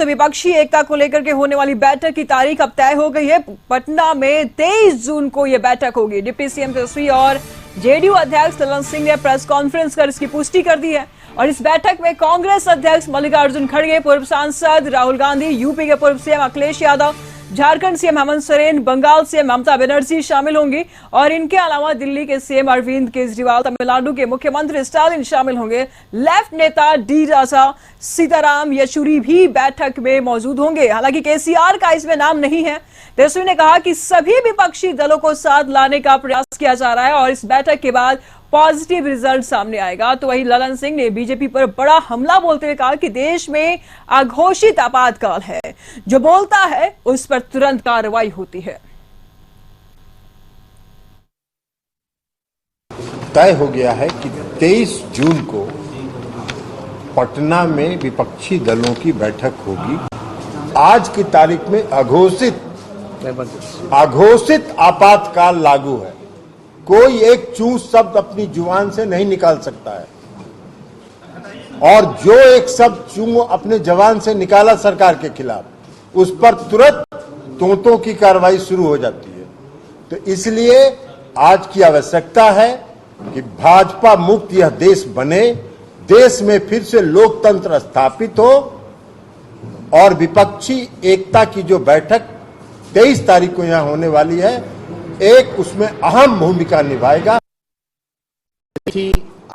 तो विपक्षी एकता को लेकर के होने वाली बैठक की तारीख अब तय हो गई है। पटना में 23 जून को यह बैठक होगी। डिप्टी सीएम तेजस्वी और जेडीयू अध्यक्ष ललन सिंह ने प्रेस कॉन्फ्रेंस कर इसकी पुष्टि कर दी है। और इस बैठक में कांग्रेस अध्यक्ष मल्लिकार्जुन खड़गे, पूर्व सांसद राहुल गांधी, यूपी के पूर्व CM Akhilesh Yadav, Jharkhand CM Hemant Soren, Bengal CM Mamata Banerjee शामिल होंगी और इनके अलावा दिल्ली के सीएम अरविंद केजरीवाल, तमिलनाडु के मुख्यमंत्री स्टालिन शामिल होंगे। लेफ्ट नेता डी राजा, सीताराम येचुरी भी बैठक में मौजूद होंगे। हालांकि केसीआर का इसमें नाम नहीं है। तेजस्वी ने कहा कि सभी विपक्षी दलों को साथ लाने का प्रयास किया जा रहा है और इस बैठक के बाद पॉजिटिव रिजल्ट सामने आएगा। तो वहीं ललन सिंह ने बीजेपी पर बड़ा हमला बोलते हुए कहा कि देश में अघोषित आपातकाल है, जो बोलता है उस पर तुरंत कार्रवाई होती है। तय हो गया है कि 23 जून को पटना में विपक्षी दलों की बैठक होगी। आज की तारीख में अघोषित आपातकाल लागू है। कोई एक चूस शब्द अपनी जुबान से नहीं निकाल सकता है और जो एक शब्द चूं अपने जबान से निकाला सरकार के खिलाफ, उस पर तुरंत तोतों की कार्रवाई शुरू हो जाती है। तो इसलिए आज की आवश्यकता है कि भाजपा मुक्त यह देश बने, देश में फिर से लोकतंत्र स्थापित हो और विपक्षी एकता की जो बैठक 23 तारीख को यहां होने वाली है, एक उसमें अहम भूमिका निभाएगा।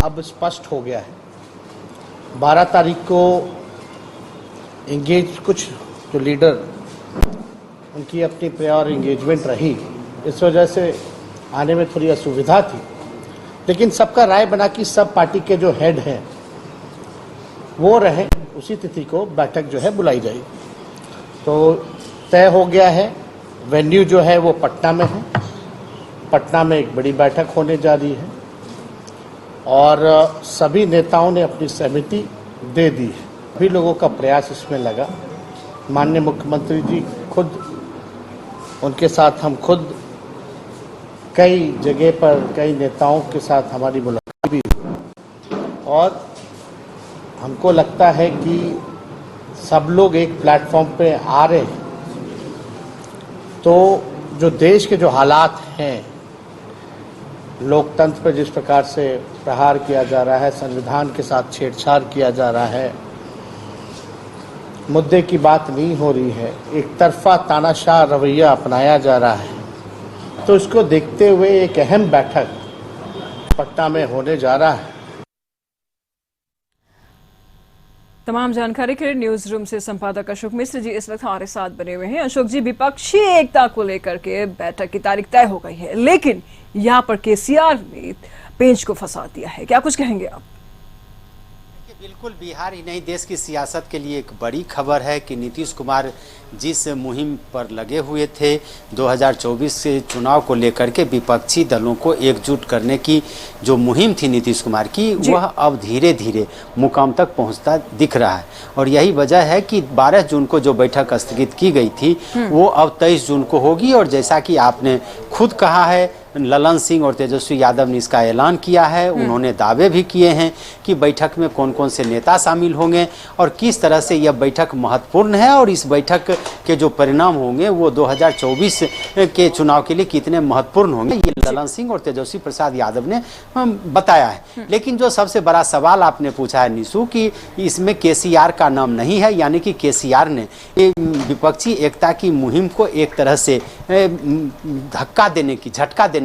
अब स्पष्ट हो गया है। 12 तारीख को कुछ जो लीडर, उनकी अपनी प्रायर एंगेजमेंट रही, इस वजह से आने में थोड़ी असुविधा थी। लेकिन सबका राय बना कि सब पार्टी के जो हेड हैं वो रहे, उसी तिथि को बैठक जो है बुलाई जाएगी। तो तय हो गया है। वेन्यू जो है वो पटना में है। पटना में एक बड़ी बैठक होने जा रही है और सभी नेताओं ने अपनी सहमति दे दी है। सभी लोगों का प्रयास इसमें लगा। माननीय मुख्यमंत्री जी खुद, उनके साथ हम खुद कई जगह पर कई नेताओं के साथ हमारी मुलाकात भी हुई और हमको लगता है कि सब लोग एक प्लेटफॉर्म पे आ रहे हैं। तो जो देश के जो हालात हैं, लोकतंत्र पर जिस प्रकार से प्रहार किया जा रहा है, संविधान के साथ छेड़छाड़ किया जा रहा है, मुद्दे की बात नहीं हो रही है, एक तरफा तानाशाह रवैया अपनाया जा रहा है, तो इसको देखते हुए एक अहम बैठक पटना में होने जा रहा है। तमाम जानकारी के लिए न्यूज रूम से संपादक अशोक मिश्र जी इस वक्त हमारे साथ बने हुए हैं। अशोक जी, विपक्षी एकता को लेकर के बैठक की तारीख तय हो गई है, लेकिन यहाँ पर केसीआर ने पेंच को फंसा दिया है। क्या कुछ कहेंगे आप? बिल्कुल, बिहार ही नहीं देश की सियासत के लिए एक बड़ी खबर है कि नीतीश कुमार जिस मुहिम पर लगे हुए थे 2024 से चुनाव को लेकर के विपक्षी दलों को एकजुट करने की जो मुहिम थी नीतीश कुमार की, वह अब धीरे धीरे मुकाम तक पहुंचता दिख रहा है। और यही वजह है कि 12 जून को जो बैठक स्थगित की गई थी वो अब 23 जून को होगी। और जैसा कि आपने खुद कहा है, ललन सिंह और तेजस्वी यादव ने इसका ऐलान किया है। उन्होंने दावे भी किए हैं कि बैठक में कौन कौन से नेता शामिल होंगे और किस तरह से यह बैठक महत्वपूर्ण है और इस बैठक के जो परिणाम होंगे वो 2024 के चुनाव के लिए कितने महत्वपूर्ण होंगे, ये ललन सिंह और तेजस्वी प्रसाद यादव ने बताया है। लेकिन जो सबसे बड़ा सवाल आपने पूछा है निशु, कि इसमें केसीआर का नाम नहीं है, यानी कि केसीआर ने विपक्षी एकता की मुहिम को एक तरह से झटका देने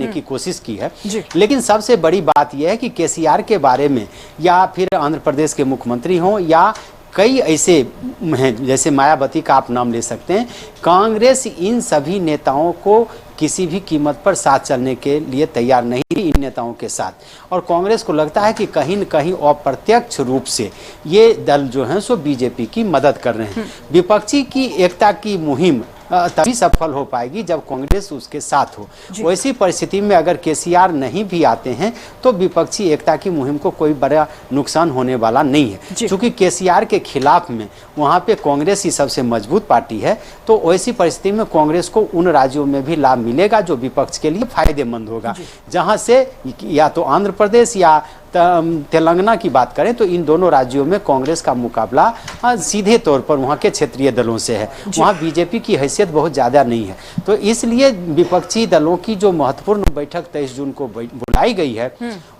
की कोशिश की है। लेकिन सबसे बड़ी बात यह है कि केसीआर के बारे में, या फिर आंध्र प्रदेश के मुख्यमंत्री हों या कई ऐसे हैं, जैसे मायावती का आप नाम ले सकते हैं, कांग्रेस इन सभी नेताओं को किसी भी कीमत पर साथ चलने के लिए तैयार नहीं थी इन नेताओं के साथ। और कांग्रेस को लगता है कि कहीं न कहीं अप्रत्यक्ष रूप से ये दल जो हैं सो बीजेपी की मदद कर रहे हैं। विपक्षी की एकता की मुहिम तभी सफल हो पाएगी जब कांग्रेस उसके साथ हो। वैसी परिस्थिति में अगर केसीआर नहीं भी आते हैं तो विपक्षी एकता की मुहिम को कोई बड़ा नुकसान होने वाला नहीं है, क्योंकि केसीआर के खिलाफ में वहां पे कांग्रेस ही सबसे मजबूत पार्टी है। तो वैसी परिस्थिति में कांग्रेस को उन राज्यों में भी लाभ मिलेगा जो विपक्ष के लिए फायदेमंद होगा, जहां से या तो आंध्र प्रदेश या तेलंगाना की बात करें तो इन दोनों राज्यों में कांग्रेस का मुकाबला सीधे तौर पर वहाँ के क्षेत्रीय दलों से है। वहाँ बीजेपी की हैसियत बहुत ज़्यादा नहीं है, तो इसलिए विपक्षी दलों की जो महत्वपूर्ण बैठक 23 जून को बुलाई गई है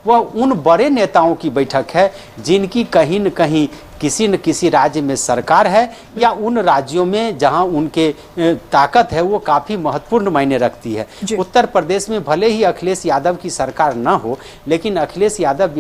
वह उन बड़े नेताओं की बैठक है जिनकी कहीं न कहीं किसी न किसी राज्य में सरकार है या उन राज्यों में जहां उनके ताकत है वो काफी महत्वपूर्ण मायने रखती है। उत्तर प्रदेश में भले ही अखिलेश यादव की सरकार न हो, लेकिन अखिलेश यादव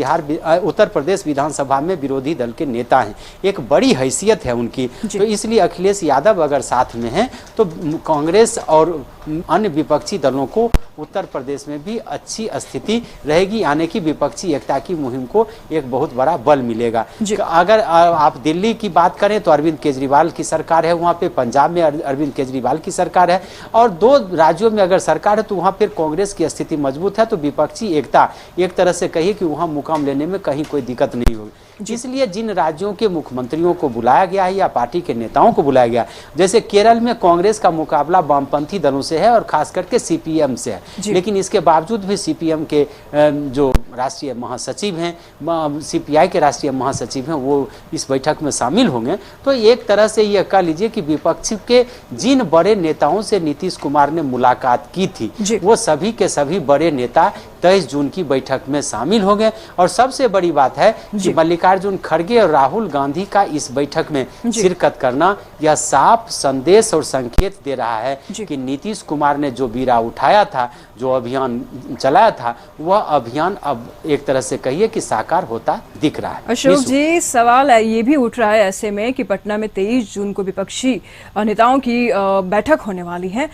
उत्तर प्रदेश विधानसभा में विरोधी दल के नेता हैं, एक बड़ी हैसियत है उनकी, तो इसलिए अखिलेश यादव अगर साथ में हैं तो कांग्रेस और अन्य विपक्षी दलों को उत्तर प्रदेश में भी अच्छी स्थिति रहेगी, यानी कि विपक्षी एकता की मुहिम को एक बहुत बड़ा बल मिलेगा। अगर आप दिल्ली की बात करें तो अरविंद केजरीवाल की सरकार है वहाँ पे, पंजाब में अरविंद केजरीवाल की सरकार है, और 2 राज्यों में अगर सरकार है तो वहाँ फिर कांग्रेस की स्थिति मजबूत है, तो विपक्षी एकता एक तरह से कहिए कि वहाँ मुकाम लेने में कहीं कोई दिक्कत नहीं होगी। इसलिए जिन राज्यों के मुख्यमंत्रियों को बुलाया गया है या पार्टी के नेताओं को बुलाया गया, जैसे केरल में कांग्रेस का मुकाबला वामपंथी दलों से है और खास करके सीपीएम से है, लेकिन इसके बावजूद भी सीपीएम के जो राष्ट्रीय महासचिव हैं, सीपीआई के राष्ट्रीय महासचिव हैं, वो इस बैठक में शामिल होंगे। तो एक तरह से यह कह लीजिए कि विपक्ष के जिन बड़े नेताओं से नीतीश कुमार ने मुलाकात की थी वो सभी के सभी बड़े नेता 23 जून की बैठक में शामिल होंगे। और सबसे बड़ी बात है कि मल्लिकार्जुन खड़गे और राहुल गांधी का इस बैठक में शिरकत करना यह साफ संदेश और संकेत दे रहा है कि नीतीश कुमार ने जो बीड़ा उठाया था, जो अभियान चलाया था, वह अभियान अब एक तरह से कहिए कि साकार होता दिख रहा है। अशोक जी, सवाल ये भी उठ रहा है ऐसे में कि पटना में 23 जून को विपक्षी नेताओं की बैठक होने वाली है,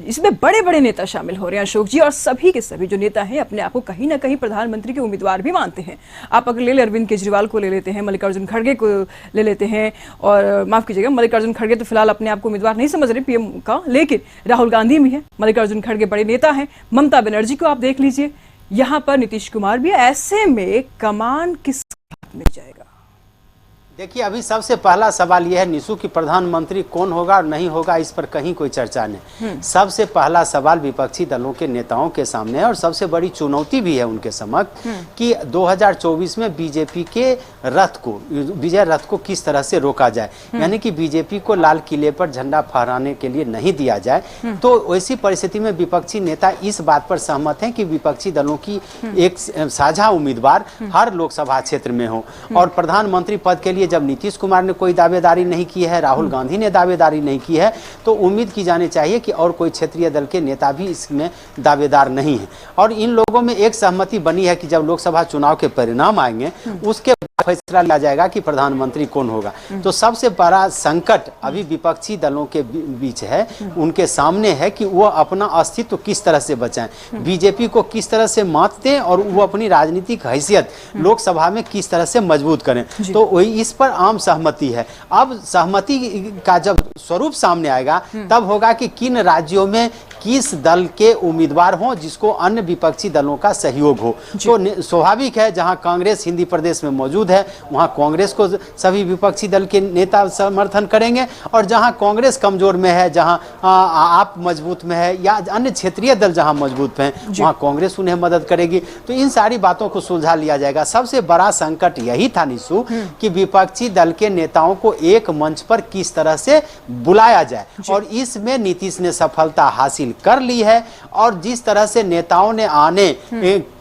इसमें बड़े बड़े नेता शामिल हो रहे हैं अशोक जी, और सभी के सभी जो नेता हैं अपने आप को कहीं ना कहीं प्रधानमंत्री के उम्मीदवार भी मानते हैं। आप अगर ले अरविंद केजरीवाल को ले लेते हैं, मल्लिकार्जुन खड़गे को ले लेते हैं, और माफ कीजिएगा मल्लिकार्जुन खड़गे तो फिलहाल अपने आप को उम्मीदवार नहीं समझ रहे पीएम का, लेकिन राहुल गांधी भी है, मल्लिकार्जुन खड़गे बड़े नेता हैं, ममता बनर्जी को आप देख लीजिए, यहाँ पर नीतीश कुमार भी। ऐसे में कमान किस हाथ में जाएगा? देखिए, अभी सबसे पहला सवाल यह है निशु कि प्रधानमंत्री कौन होगा और नहीं होगा, इस पर कहीं कोई चर्चा नहीं। सबसे पहला सवाल विपक्षी दलों के नेताओं के सामने है और सबसे बड़ी चुनौती भी है उनके समक्ष कि 2024 में बीजेपी के विजय रथ को किस तरह से रोका जाए, यानी कि बीजेपी को लाल किले पर झंडा फहराने के लिए नहीं दिया जाए। तो ऐसी परिस्थिति में विपक्षी नेता इस बात पर सहमत हैं कि विपक्षी दलों की एक साझा उम्मीदवार हर लोकसभा क्षेत्र में हो, और प्रधानमंत्री पद के लिए जब नीतीश कुमार ने कोई दावेदारी नहीं की है, राहुल गांधी ने दावेदारी नहीं की है, तो उम्मीद की जानी चाहिए कि और कोई क्षेत्रीय दल के नेता भी इसमें दावेदार नहीं है। और इन लोगों में एक सहमति बनी है कि जब लोकसभा चुनाव के परिणाम आएंगे उसके फैसला लिया जाएगा कि प्रधानमंत्री कौन होगा। तो सबसे बड़ा संकट अभी विपक्षी दलों के बीच है, उनके सामने है कि वो अपना अस्तित्व किस तरह से बचाएं, बीजेपी को किस तरह से मात दें और वो अपनी राजनीतिक हैसियत लोकसभा में किस तरह से मजबूत करें। तो वही इस पर आम सहमति है। अब सहमति का जब स्वरूप सामने आएगा तब होगा कि किन राज्यों में किस दल के उम्मीदवार हों जिसको अन्य विपक्षी दलों का सहयोग हो। तो स्वाभाविक है जहां कांग्रेस हिंदी प्रदेश में मौजूद है वहां कांग्रेस को सभी विपक्षी दल के नेता समर्थन करेंगे, और जहां कांग्रेस कमजोर में है, जहां आप मजबूत में है या अन्य क्षेत्रीय दल जहां मजबूत हैं वहां कांग्रेस उन्हें मदद करेगी। तो इन सारी बातों को सुलझा लिया जाएगा। सबसे बड़ा संकट यही था निशु कि विपक्षी दल के नेताओं को एक मंच पर किस तरह से बुलाया जाए, और इसमें नीतीश ने सफलता हासिल कर ली है। और जिस तरह से नेताओं ने आने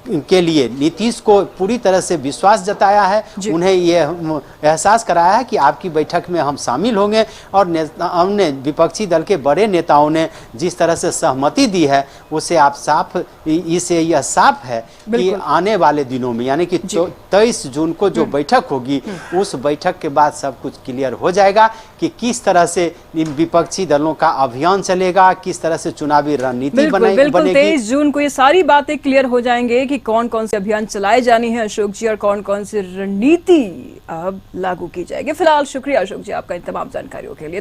के लिए नीतीश को पूरी तरह से विश्वास जताया है, उन्हें यह एहसास कराया है कि आपकी बैठक में हम शामिल होंगे, और हमने विपक्षी दल के बड़े नेताओं ने जिस तरह से सहमति दी है उससे आप साफ इससे यह साफ है कि आने वाले दिनों में यानी कि 23 जून को जो बैठक होगी उस बैठक के बाद सब कुछ क्लियर हो जाएगा कि किस तरह से विपक्षी दलों का अभियान चलेगा, किस तरह से चुनावी रणनीति बनेगी। 23 जून को ये सारी बातें क्लियर हो जाएंगे कि कौन कौन से अभियान चलाए जाने हैं अशोक जी, और कौन कौन सी रणनीति अब लागू की जाएगी। फिलहाल शुक्रिया अशोक जी आपका इन तमाम जानकारियों के लिए। तो